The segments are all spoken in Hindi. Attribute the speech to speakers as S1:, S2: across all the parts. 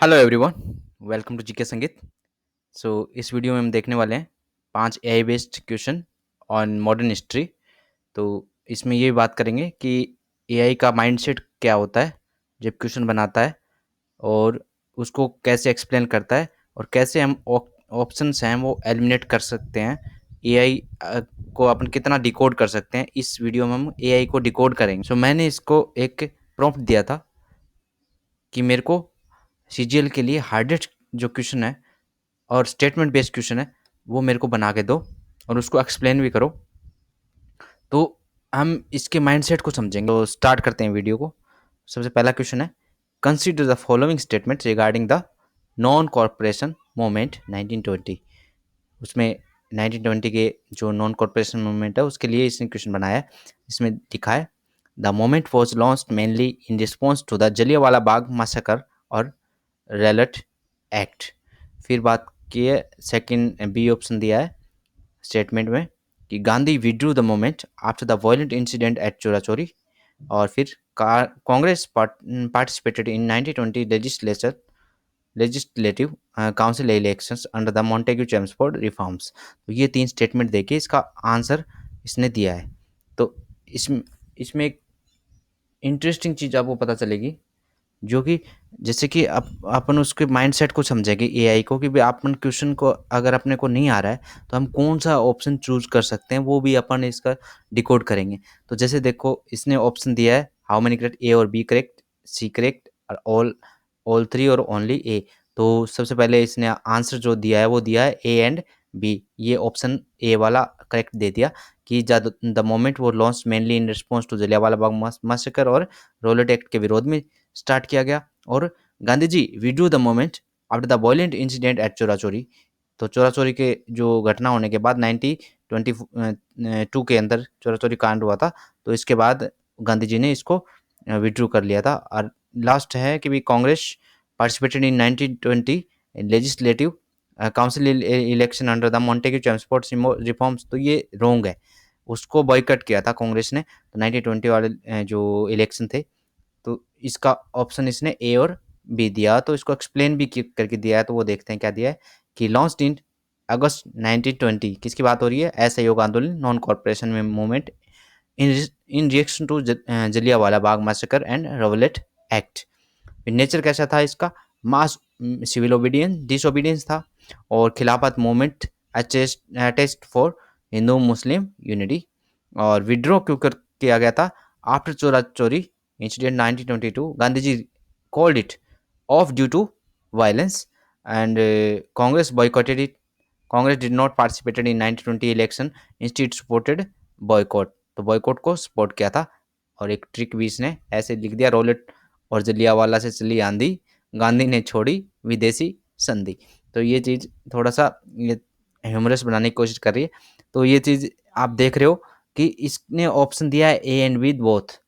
S1: Hello everyone, welcome to GK Sangeet. इस वीडियो में हम देखने वाले हैं 5 AI based question on modern history. तो इसमें ये बात करेंगे कि एआई का माइंडसेट क्या होता है जब क्वेश्चन बनाता है, और उसको कैसे एक्सप्लेन करता है, और कैसे हम ऑप्शंस हैं वो एलिमिनेट कर सकते हैं। एआई को अपन कितना डिकोड कर सकते हैं, इस वीडियो में हम एआई को डिकोड करेंगे। मैंने इसको एक प्रॉम्प्ट दिया था कि मेरे को सीजीएल के लिए हार्डेस्ट जो क्वेश्चन है और स्टेटमेंट बेस्ड क्वेश्चन है वो मेरे को बना के दो और उसको एक्सप्लेन भी करो। तो हम इसके माइंडसेट को समझेंगे। तो स्टार्ट करते हैं वीडियो को। सबसे पहला क्वेश्चन है, consider the following statement regarding the non cooperation movement 1920। उसमें 1920 के जो नॉन कॉरपोरेशन मूवमेंट है उसके लिए इसने क्वेश्चन बनाया है। इसमें लिखा है, the movement was launched mainly in response to the Jallianwala Bagh massacre और रैलट एक्ट। फिर बात की है, सेकंड बी ऑप्शन दिया है स्टेटमेंट में कि Gandhi withdrew the movement after the violent incident at Chaura Chauri. और फिर Congress participated in 1920 legislative council elections under the Montagu Chelmsford reforms. तो ये 3 स्टेटमेंट देके इसका आंसर इसने दिया है। तो इसमें एक इंटरेस्टिंग चीज़ आपको पता चलेगी, जो कि जैसे कि अपन उसके माइंडसेट को समझेंगे एआई को, कि भाई अपन क्वेश्चन को अगर अपने को नहीं आ रहा है तो हम कौन सा ऑप्शन चूज कर सकते हैं, वो भी अपन इसका डिकोड करेंगे। तो जैसे देखो, इसने ऑप्शन दिया है हाउ मेनी करेक्ट, ए और बी करेक्ट, सी करेक्ट, और ऑल ऑल थ्री और ओनली ए। तो सबसे पहले इसने आंसर जो दिया है वो दिया है ए एंड बी। ये ऑप्शन ए वाला करेक्ट दे दिया कि द मोमेंट वो launch mainly in response to Jallianwala Bagh massacre और रॉलेट एक्ट के विरोध में स्टार्ट किया गया। और Gandhi ji withdrew the movement after the violent incident at Chaura Chauri. तो चोरा चोरी के जो घटना होने के बाद 1922 के अंदर चोरा चोरी कांड हुआ था, तो इसके बाद गांधी जी ने इसको विड्रू कर लिया था। और लास्ट है कि भी Congress participated in 1920 legislative council election under the Montagu Chelmsford reforms. तो ये रोंग है, उसको बॉयकट किया था कांग्रेस ने। तो 1920 वाले जो इलेक्शन थे, तो इसका ऑप्शन इसने ए और बी दिया। तो इसको एक्सप्लेन भी करके दिया है, तो वो देखते हैं क्या दिया है कि लॉन्च्ड इन अगस्त 1920। किसकी बात हो रही है? असहयोग आंदोलन, नॉन कॉरपोरेशन में movement in reaction to Jallianwala Bagh massacre and Rowlatt Act. Nature कैसा था इसका? मास सिविल ओबीडियंस डिसोबीडियंस था, और Khilafat movement attest for Hindu Muslim unity. और विड्रॉ क्यों किया गया था? After Chaura Chauri incident 1922, Gandhi ji called it off due to violence, and Congress boycotted it. Congress did not participated in 1920 election, instead supported boycott. तो बॉयकॉट को सपोर्ट किया था। और एक ट्रिक भी इसने ऐसे लिख दिया, रोलेट और जलियांवाला से चली आंधी, गांधी ने छोड़ी विदेशी संधि। तो ये चीज़ थोड़ा सा ये ह्यूमरस बनाने की कोशिश कर रही है। तो ये चीज़ आप देख रहे हो कि इसने ऑप्शन दिया है ए एंड बी बोथ।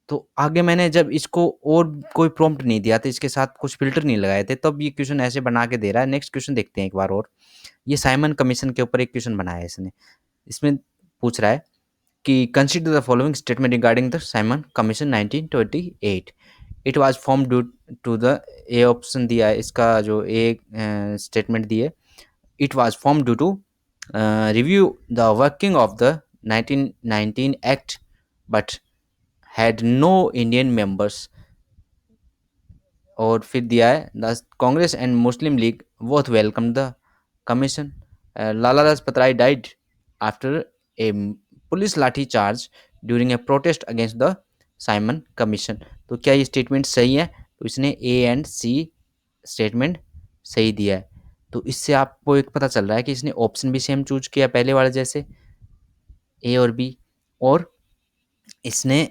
S1: तो आगे मैंने जब इसको और कोई प्रॉम्प्ट नहीं दिया था, इसके साथ कुछ फ़िल्टर नहीं लगाए थे, तब ये क्वेश्चन ऐसे बना के दे रहा है। नेक्स्ट क्वेश्चन देखते हैं एक बार और। ये साइमन कमीशन के ऊपर एक क्वेश्चन बनाया है इसने। इसमें पूछ रहा है कि consider the following statement regarding the Simon Commission 1928। It was form due to the, A option दिया है इसका, जो ए स्टेटमेंट दी है, it was form due to review the working of the 1919 act but had no Indian members। और फिर दिया है the Congress and Muslim League both welcome the commission. Lala Lajpat Rai died after a police lathi charge during A protest against the Simon commission. तो क्या ये स्टेटमेंट सही है? तो इसने ए एंड सी स्टेटमेंट सही दिया है। तो इससे आपको एक पता चल रहा है कि इसने ऑप्शन भी सेम चूज किया पहले वाले जैसे, ए और बी। और इसने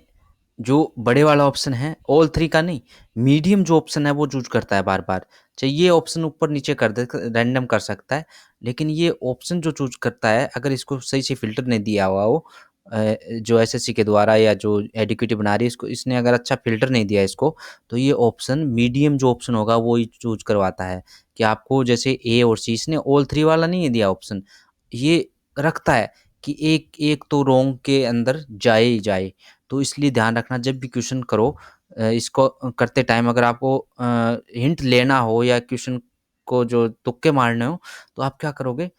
S1: जो बड़े वाला ऑप्शन है ऑल थ्री का नहीं, मीडियम जो ऑप्शन है वो चूज करता है बार बार। चाहिए ये ऑप्शन ऊपर नीचे कर दे, रैंडम कर सकता है, लेकिन ये ऑप्शन जो चूज करता है, अगर इसको सही से फिल्टर नहीं दिया हुआ हो, जो एसएससी के द्वारा या जो एडुकेटिव बना रही है इसको, इसने अगर अच्छा फिल्टर नहीं दिया इसको, तो ये ऑप्शन मीडियम जो ऑप्शन होगा वो ही चूज करवाता है। कि आपको जैसे ए और सी, इसने ऑल थ्री वाला नहीं दिया ऑप्शन, ये रखता है कि एक एक तो रोंग के अंदर जाए ही जाए। तो इसलिए ध्यान रखना, जब भी क्वेश्चन करो इसको करते टाइम अगर आपको हिंट लेना हो या क्वेश्चन को जो तुक्के मारने हो, तो आप क्या करोगे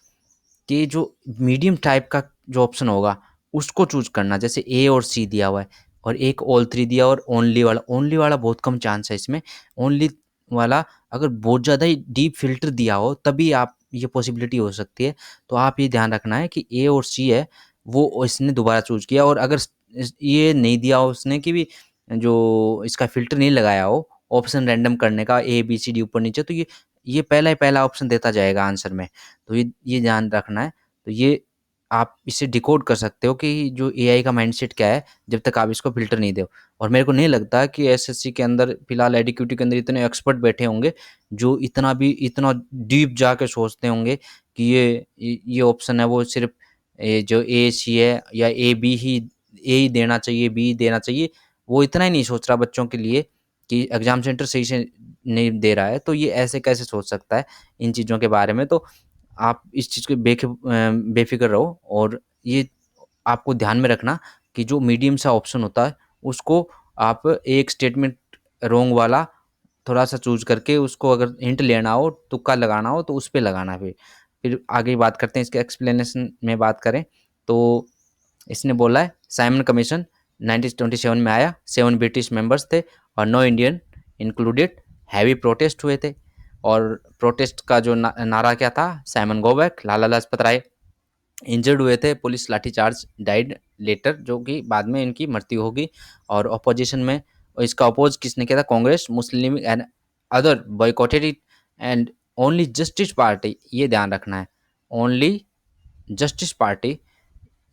S1: कि जो मीडियम टाइप का जो ऑप्शन होगा उसको चूज करना। जैसे ए और सी दिया हुआ है और एक ऑल थ्री दिया और ओनली वाला बहुत कम चांस है इसमें। ओनली वाला अगर बहुत ज़्यादा ही डीप फिल्टर दिया हो तभी आप ये पॉसिबिलिटी हो सकती है। तो आप ये ध्यान रखना है कि ए और सी है वो इसने दोबारा चूज किया, और अगर ये नहीं दिया हो उसने कि भी जो इसका फ़िल्टर नहीं लगाया हो ऑप्शन रैंडम करने का ए, बी, सी, डी ऊपर नीचे, तो ये पहला ही पहला ऑप्शन देता जाएगा आंसर में। तो ये ध्यान रखना है। तो ये आप इसे डिकोड कर सकते हो कि जो एआई का माइंडसेट क्या है जब तक आप इसको फ़िल्टर नहीं दो। और मेरे को नहीं लगता कि एसएससी के अंदर फिलहाल एडीक्यूटी के अंदर इतने एक्सपर्ट बैठे होंगे जो इतना डीप जाके सोचते होंगे कि ये ऑप्शन है वो सिर्फ जो ए सी है या ए ही देना चाहिए, बी ही देना चाहिए। वो इतना ही नहीं सोच रहा बच्चों के लिए कि एग्जाम सेंटर सही से नहीं दे रहा है, तो ये ऐसे कैसे सोच सकता है इन चीज़ों के बारे में। तो आप इस चीज़ को बेफ़िक्र रहो, और ये आपको ध्यान में रखना कि जो मीडियम सा ऑप्शन होता है उसको आप एक स्टेटमेंट रॉन्ग वाला थोड़ा-सा चूज़ करके उसको अगर हिंट लेना हो, तुक्का लगाना हो तो उस पे लगाना फिर आगे बात करते हैं इसके एक्सप्लेनेशन में बात करें तो इसने बोला है साइमन कमीशन 1927 में आया, 7 ब्रिटिश मेंबर्स थे और 9 इंडियन इंक्लूडेड। हैवी प्रोटेस्ट हुए थे और प्रोटेस्ट का जो नारा क्या था, साइमन गो बैक, लाला लाजपत राय इंजर्ड हुए थे, पुलिस लाठीचार्ज, डाइड लेटर, जो कि बाद में इनकी मृत्यु होगी। और अपोजिशन में इसका अपोज किसने किया था, Congress, Muslim and other boycotted it and only justice party, ये ध्यान रखना है, ओनली जस्टिस पार्टी,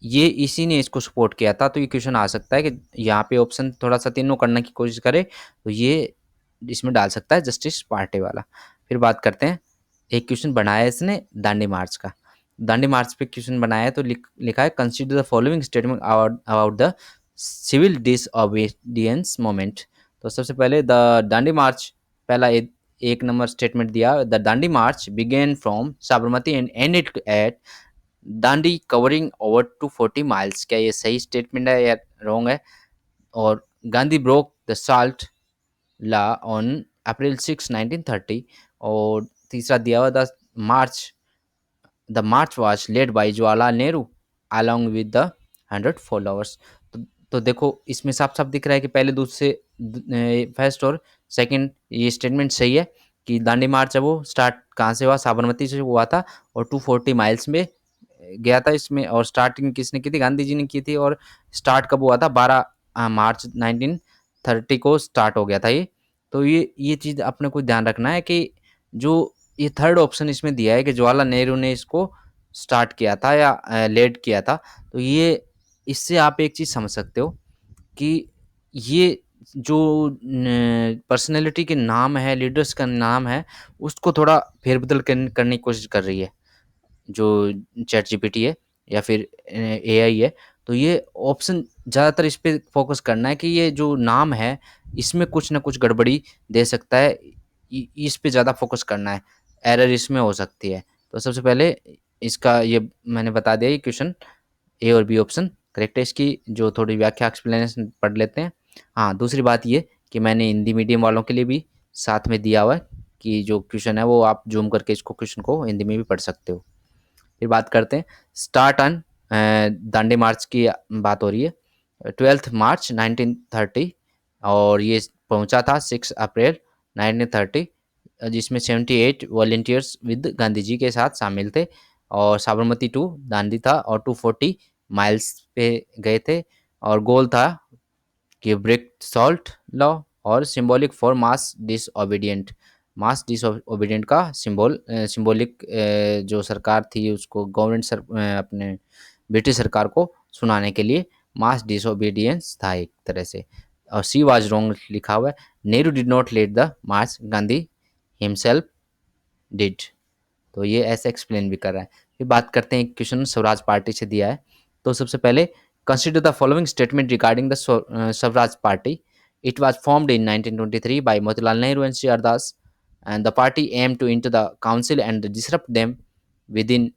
S1: ये इसी ने इसको सपोर्ट किया था। तो ये क्वेश्चन आ सकता है कि यहाँ पे ऑप्शन थोड़ा सा तीनों करने की कोशिश करे तो ये इसमें डाल सकता है जस्टिस पार्टी वाला। फिर बात करते हैं, एक क्वेश्चन बनाया है इसने दांडी मार्च का। दांडी मार्च पे क्वेश्चन बनाया है तो लिखा है consider the following statement about the civil disobedience movement. तो सबसे पहले द दांडी मार्च, पहला एक नंबर स्टेटमेंट दिया, the Dandi march began from Sabarmati and ended at Dandi covering over 240 miles. क्या ये सही स्टेटमेंट है या रॉन्ग है? और Gandhi broke the salt law on April 6 1930। और तीसरा दिया हुआ march the march was led by Jawaharlal Nehru along with the 100 followers. तो देखो इसमें साफ साफ दिख रहा है कि पहले दूसरे फर्स्ट और सेकंड ये स्टेटमेंट सही है कि दांडी मार्च है वो स्टार्ट कहाँ से हुआ, साबरमती से हुआ था और 240 माइल्स में गया था इसमें। और स्टार्टिंग किसने की थी, गांधी जी ने की थी। और स्टार्ट कब हुआ था, 12 मार्च 1930 को स्टार्ट हो गया था ये। तो ये चीज़ अपने को ध्यान रखना है कि जो ये थर्ड ऑप्शन इसमें दिया है कि जवाहरलाल नेहरू ने इसको स्टार्ट किया था या लेड किया था, तो ये इससे आप एक चीज़ समझ सकते हो कि ये जो पर्सनैलिटी के नाम है, लीडर्स का नाम है, उसको थोड़ा फेरबदल करने की कोशिश कर रही है जो चैट जीपीटी है या फिर एआई है। तो ये ऑप्शन ज़्यादातर इस पे फोकस करना है कि ये जो नाम है इसमें कुछ ना कुछ गड़बड़ी दे सकता है, इस पे ज़्यादा फोकस करना है, एरर इसमें हो सकती है। तो सबसे पहले इसका ये मैंने बता दिया, ये क्वेश्चन ए और बी ऑप्शन करेक्ट है। इसकी जो थोड़ी व्याख्या एक्सप्लेनेशन पढ़ लेते हैं। हाँ, दूसरी बात ये कि मैंने हिंदी मीडियम वालों के लिए भी साथ में दिया हुआ है कि जो क्वेश्चन है वो आप जूम करके इसको क्वेश्चन को हिंदी में भी पढ़ सकते हो। फिर बात करते हैं स्टार्ट ऑन दांडी मार्च की बात हो रही है 12 मार्च 1930 और ये पहुंचा था 6 अप्रैल 1930, जिसमें 78 वॉलेंटियर्स विद गांधी जी के साथ शामिल थे। और साबरमती टू दांडी था और 240 माइल्स पे गए थे। और गोल था कि ब्रेक सॉल्ट लॉ और सिंबॉलिक फॉर मास डिसओबीडियंट का सिंबॉलिक जो सरकार थी उसको अपने ब्रिटिश सरकार को सुनाने के लिए मास डिसओबीडियंस था एक तरह से। और सी वाज रॉन्ग लिखा हुआ है, Nehru did not led the march, Gandhi himself did. तो ये ऐसे एक्सप्लेन भी कर रहा है। फिर बात करते हैं, एक क्वेश्चन स्वराज पार्टी से दिया है। तो सबसे पहले consider the following statement regarding the Swaraj party. It was formed in 1923 by Motilal Nehru and Sri Ardas, and the party aimed to enter the council and disrupt them within,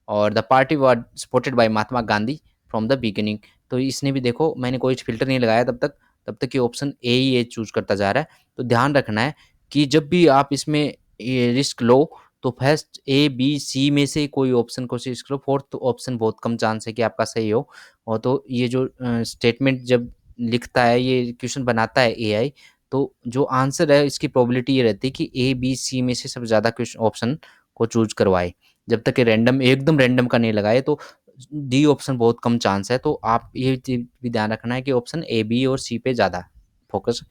S1: और the party was supported by Mahatma Gandhi from the beginning. तो इसने भी देखो मैंने कोई फिल्टर नहीं लगाया तब तक, तब तक ये option A he A choose करता जा रहा है। तो ध्यान रखना है कि जब भी आप इसमें ये रिस्क लो तो फर्स्ट ए बी सी में से कोई ऑप्शन कोशिश करो, फोर्थ ऑप्शन बहुत कम चांस है कि आपका सही हो। और तो ये जो स्टेटमेंट जब लिखता है, ये क्वेश्चन बनाता है एआई, तो जो आंसर है इसकी प्रोबेबिलिटी ये रहती है कि ए बी सी में से सबसे ज़्यादा क्वेश्चन ऑप्शन को चूज करवाए। जब तक कि रैंडम एकदम रैंडम का नहीं लगाए तो डी ऑप्शन बहुत कम चांस है। तो आप ये चीज़ भी ध्यान रखना है कि ऑप्शन ए बी और सी पे ज़्यादा फोकस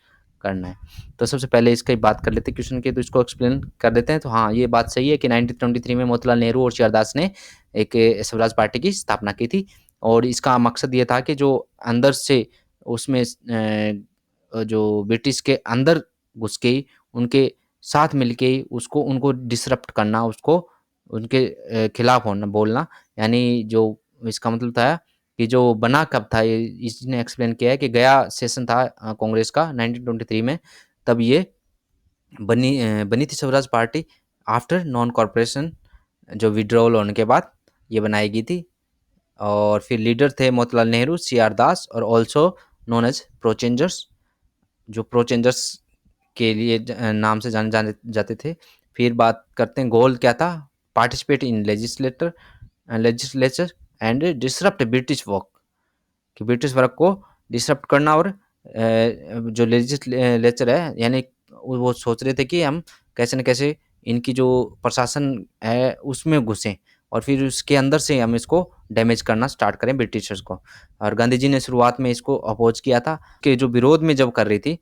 S1: करना है। तो सबसे पहले इसकी बात कर लेते हैं क्वेश्चन की, तो इसको एक्सप्लेन कर देते हैं। तो हाँ, ये बात सही है कि 1923 में मोतीलाल नेहरू और सी आर दास ने एक स्वराज पार्टी की स्थापना की थी। और इसका मकसद ये था कि जो अंदर से उसमें जो ब्रिटिश के अंदर घुस के उनके साथ मिलके उसको उनको डिसरप्ट करना, उसको उनके खिलाफ होना बोलना। यानी जो इसका मतलब था कि जो बना कब था, ये इसने एक्सप्लेन किया है कि गया सेशन था कांग्रेस का 1923 में, तब ये बनी थी Swaraj party after non corporation, जो विड्रॉल होने के बाद ये बनाई गई थी। और फिर लीडर थे मोतीलाल नेहरू, सी आर दास और ऑल्सो नोन एज प्रोचेंजर्स, जो प्रोचेंजर्स के लिए नाम से जाने जाते थे। फिर बात करते हैं गोल क्या था, participate in legislature and disrupt British work, कि ब्रिटिश वर्क को डिसरप्ट करना। और जो लेजिस्लेचर है, यानी वो सोच रहे थे कि हम कैसे न कैसे इनकी जो प्रशासन है उसमें घुसें और फिर उसके अंदर से हम इसको डैमेज करना स्टार्ट करें ब्रिटिशर्स को। और गांधी जी ने शुरुआत में इसको अपोज किया था, कि जो विरोध में जब कर रही थी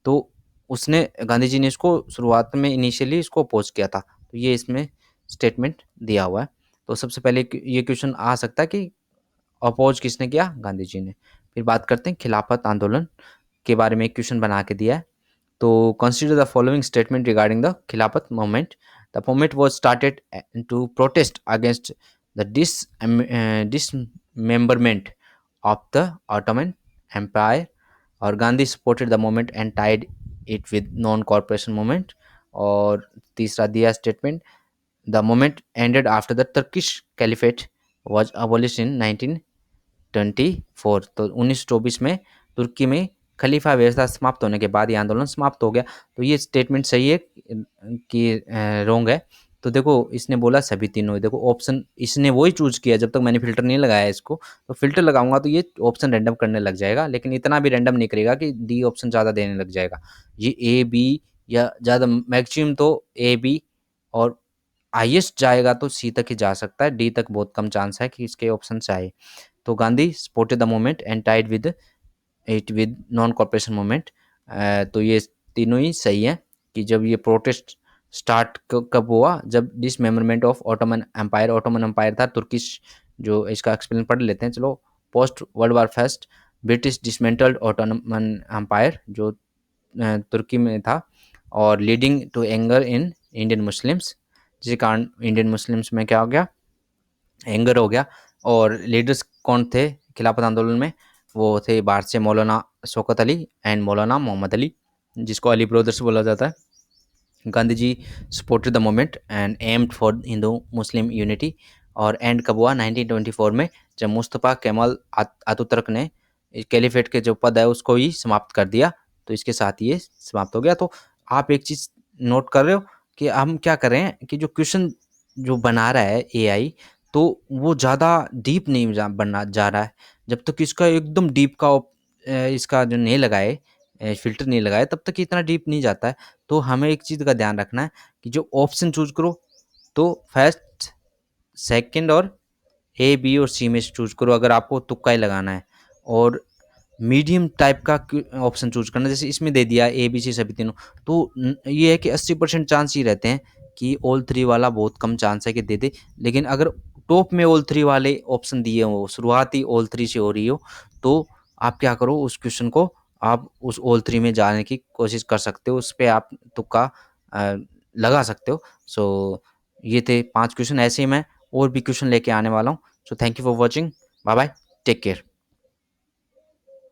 S1: तो उसने गांधी जी ने इसको शुरुआत में इनिशियली इसको अपोज किया था। तो ये इसमें स्टेटमेंट दिया हुआ है। तो सबसे पहले ये क्वेश्चन आ सकता है कि अपोज किसने किया, गांधी जी ने। फिर बात करते हैं खिलाफत आंदोलन के बारे में, एक क्वेश्चन बना के दिया है। तो consider the following statement regarding the Khilafat movement. The movement was started to protest against the dismemberment of the Ottoman Empire, और Gandhi supported the movement and tied it with non cooperation movement. और तीसरा दिया statement, the movement ended after the Turkish caliphate was abolished in 1924। तो 1924 में तुर्की में खलीफा व्यवस्था समाप्त होने के बाद ये आंदोलन समाप्त हो गया। तो ये स्टेटमेंट सही है कि रॉन्ग है। तो देखो इसने बोला सभी तीनों, देखो ऑप्शन इसने वही चूज किया जब तक मैंने फिल्टर नहीं लगाया इसको। तो फिल्टर लगाऊंगा तो ये ऑप्शन रैंडम करने लग जाएगा, लेकिन इतना भी रैंडम नहीं करेगा कि डी ऑप्शन ज़्यादा देने लग जाएगा। ये ए बी या ज़्यादा मैक्सिमम तो ए बी, और हाईएस्ट जाएगा तो सी तक ही जा सकता है, डी तक बहुत कम चांस है कि इसके ऑप्शन से आए। तो Gandhi supported the movement and tied with non cooperation movement. तो ये तीनों ही सही है कि जब ये प्रोटेस्ट स्टार्ट कब हुआ, जब डिसमेंबरमेंट ऑफ ऑटोमन एम्पायर था तुर्किश। जो इसका एक्सप्लेन पढ़ लेते हैं चलो। Post world war first British dismantled Ottoman Empire, जो तुर्की में था, और leading to anger in Indian Muslims, जिस कारण इंडियन मुस्लिम्स में क्या हो गया, एंगर हो गया। और लीडर्स कौन थे खिलाफत आंदोलन में, वो थे बाहर से मौलाना शौकत अली एंड मौलाना मोहम्मद अली, जिसको अली ब्रदर्स बोला जाता है। Gandhi ji supported the movement and aimed for Hindu Muslim unity. और एंड कब हुआ, 1924 में, जब मुस्तफ़ा केमाल अतातुर्क ने कैलिफेट के जो पद है उसको ही समाप्त कर दिया। तो इसके साथ ये समाप्त हो गया। तो आप एक चीज़ नोट कर रहे हो कि हम क्या कर रहे हैं कि जो क्वेश्चन जो बना रहा है एआई, तो वो ज़्यादा डीप नहीं बनना जा रहा है। जब तक इसका एकदम डीप का इसका जो नहीं लगाए, फिल्टर नहीं लगाए, तब तक इतना डीप नहीं जाता है। तो हमें एक चीज़ का ध्यान रखना है कि जो ऑप्शन चूज करो तो फर्स्ट, सेकंड और ए बी और सी में से चूज करो अगर आपको तुक्का ही लगाना है। और मीडियम टाइप का ऑप्शन चूज करना, जैसे इसमें दे दिया ए बी सी सभी तीनों। तो ये है कि 80% चांस ही रहते हैं कि ऑल थ्री वाला बहुत कम चांस है कि दे दे। लेकिन अगर टॉप में ऑल थ्री वाले ऑप्शन दिए हो, शुरुआत ही ऑल थ्री से हो रही हो, तो आप क्या करो, उस क्वेश्चन को आप उस ऑल थ्री में जाने की कोशिश कर सकते हो, उस पर आप तुक्का लगा सकते हो। सो ये थे 5 क्वेश्चन। ऐसे ही मैं और भी क्वेश्चन लेके आने वाला हूँ। So thank you for watching, bye bye, take care.